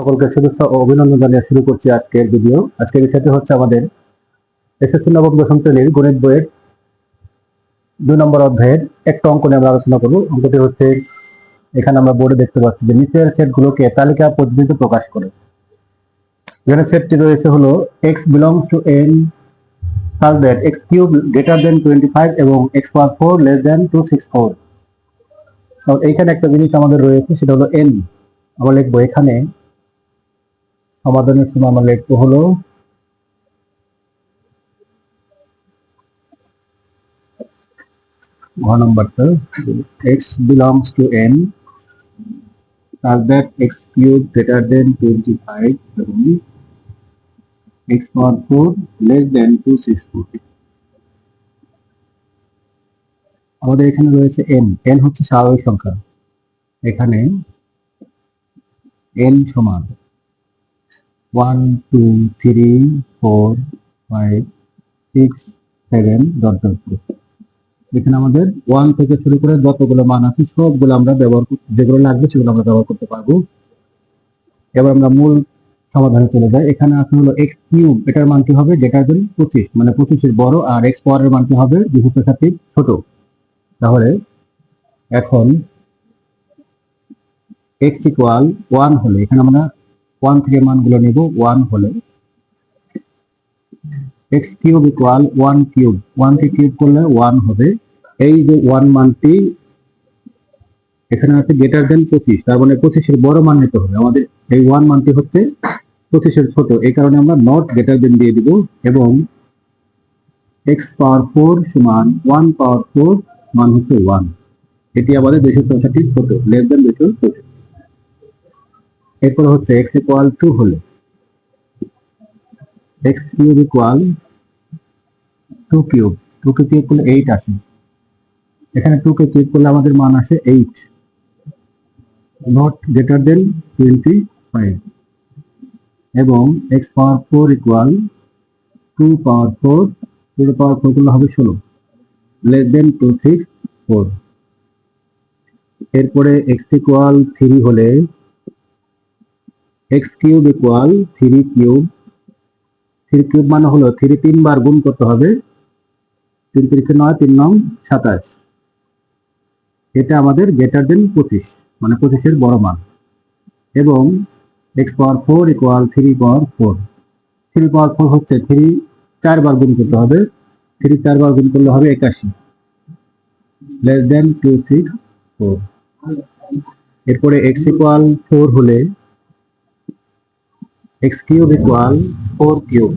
সকলকে শুভেচ্ছা ও অভিনন্দন জানিয়ে শুরু করছি আজকের ভিডিও। আজকের বিষয়টি হচ্ছে আমাদের এসএসসি নবম দশম শ্রেণীর গণিত বইয়ের 2 নম্বর অধ্যায়ের একটা অঙ্ক নিয়ে আমরা আলোচনা করব। অঙ্কটি হচ্ছে, এখানে আমরা বোর্ডে দেখতে পাচ্ছি যে নিচের সেটগুলোকে তালিকা পদ্ধতিতে প্রকাশ করে। এখানে সেটটি রয়েছে হলো x belongs to n such that x cube greater than 25 এবং x power 4 less than 264। এইখানে একটা জিনিস আমাদের রয়েছে, সেটা হলো n। আমরা লিখবো এখানে সমাধানের সময় আমরা লিখবো হলো ঘ নম্বরটা, x belongs to n such that x cube greater than 25 এবং x power 4 less than 264। আমাদের এখানে রয়েছে n। n হচ্ছে স্বাভাবিক সংখ্যা। এখানে n সমান 1 2 3 4 5 6 7 ডট ডট। এখানে আমাদের 1 থেকে শুরু করে যতগুলো মান আছে সবগুলো আমরা ব্যবহার করতে, যেগুলো লাগবে সেগুলো আমরা ব্যবহার করতে পারবো। এবার আমরা মূল সমাধানে চলে যাই। এখানে আছে হলো x কিউব, এটার মানটি হবে গ্রেটার দেন 25, মানে 25 এর বড়, আর x পাওয়ারের মানটি হবে বিভক্তের সাথে ছোট। তাহলে এখন x ইকুয়াল 1 হলে, এখানে আমরা 1 থেকে মানগুলো নেব। 1 হলে x cube equal 1 cube, 1 K cube করলে 1 হবে। এই যে 1 মানটি এখানে আছে গ্রেটার দেন 25, তার মানে 25 এর বড় মান নিতে হবে আমাদের। এই 1 মানটি হচ্ছে 25 এর ছোট, এই কারণে আমরা নট গ্রেটার দেন দিয়ে দিব। এবং x পাওয়ার 4 সমান 1 পাওয়ার 4 মান হচ্ছে 1, এটি আমাদের 264 ছোট, লেস দেন 264। এরপর হচ্ছে x ইকুয়াল 2 হলে x cube equal 2 cube, 2 K cube করলে 8 আসে। এখানে 2 কে কিউব করলে আমাদের মান আসে 8, নট গ্রেটার দেন 25। এবং x পাওয়ার 4 ইকুয়াল 2 পাওয়ার 4, 2 পাওয়ার 4 করলে হবে 16, লেস দেন 264। এরপরে x ইকুয়াল 3 হলে x cube equal 3 cube, 3 cube মানে হলো 3 3 বার গুণ করতে হবে। 3 3 9, 3 9 27, এটা আমাদের গ্রেটার দেন 25, মানে 25 এর বড় মান। এবং x পাওয়ার 4 ইকুয়াল 3 পাওয়ার 4, 3 পাওয়ার 4 হচ্ছে 3 4 বার গুণ করতে হবে। 3 4 বার গুণ করলে হবে 81, লেস দেন 264। এরপরে x ইকুয়াল 4 হলে x cube equal 4 cube,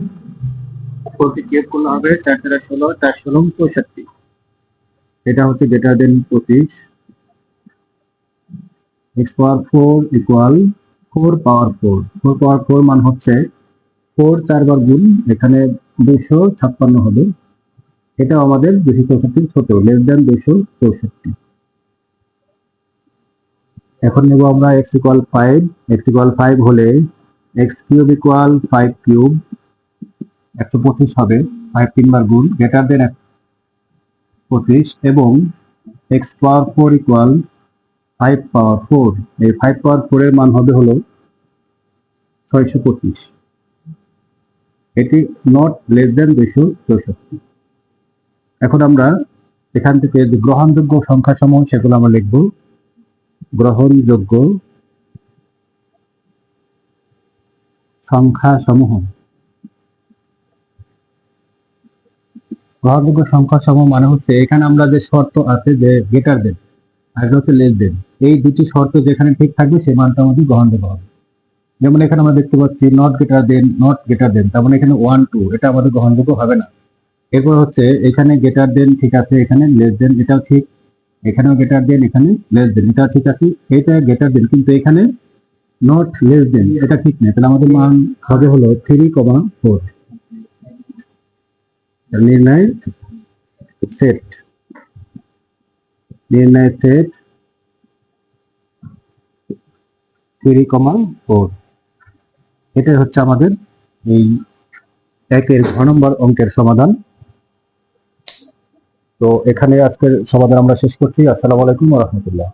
4 K cube করলে হবে 4 4 16, 4 16 64, এটা হচ্ছে গ্রেটার দেন 25। x পাওয়ার 4 ইকুয়াল 4 পাওয়ার 4, 4 পাওয়ার 4 মান হচ্ছে 4 4 বার গুণ, এখানে 256 হবে, এটা আমাদের 264 ছোট, লেস দেন 264। এখন নেব আমরা x ইকুয়াল 5। x ইকুয়াল 5 হলে x কিউব ইকুয়াল 5 কিউব, 125 হবে, 5 3 বার গুণ, গ্রেটার দেন 25। এবং x পাওয়ার 4 ইকুয়াল 5 পাওয়ার 4, এই 5 পাওয়ার 4 এর মান হবে হলো 625, এটি নট লেস দেন 264। এখন আমরা এখান থেকে যে গ্রহণযোগ্য সংখ্যা সমূহ সেগুলো আমরা লিখব। গ্রহণযোগ্য সংখ্যা সমূহ, গ্রহণযোগ্য সংখ্যা সমূহ মানে হচ্ছে এখানে আমরা যে শর্ত আছে যে গ্রেটার দেন আর হচ্ছে লেস দেন, এই দুটি শর্ত যেখানে ঠিক থাকবে সেই মানটা আমাদের গ্রহণযোগ্য হবে। যেমন এখানে আমরা দেখতে পাচ্ছি not greater than, not greater than, তার মানে এখানে 1 2, এটা আমাদের গ্রহণযোগ্য হবে না। এরপর হচ্ছে এখানে গ্রেটার দেন ঠিক আছে, এখানে লেস দেন এটাও ঠিক, এখানেও গ্রেটার দেন, এখানে লেস দেন এটা ঠিক আছে, এটা গ্রেটার দেন, কিন্তু এখানে নট লেস দেন এটা ঠিক নেই, তাহলে আমাদের মান হবে হলো 3,4। নির্ণয় সেট, নির্ণয় সেট 3,4, এটাই হচ্ছে আমাদের এই একের ঘ নম্বর অঙ্কের সমাধান। তো এখানে আজকের সমাধান আমরা শেষ করছি। আসসালামু আলাইকুম ওয়া রাহমাতুল্লাহ।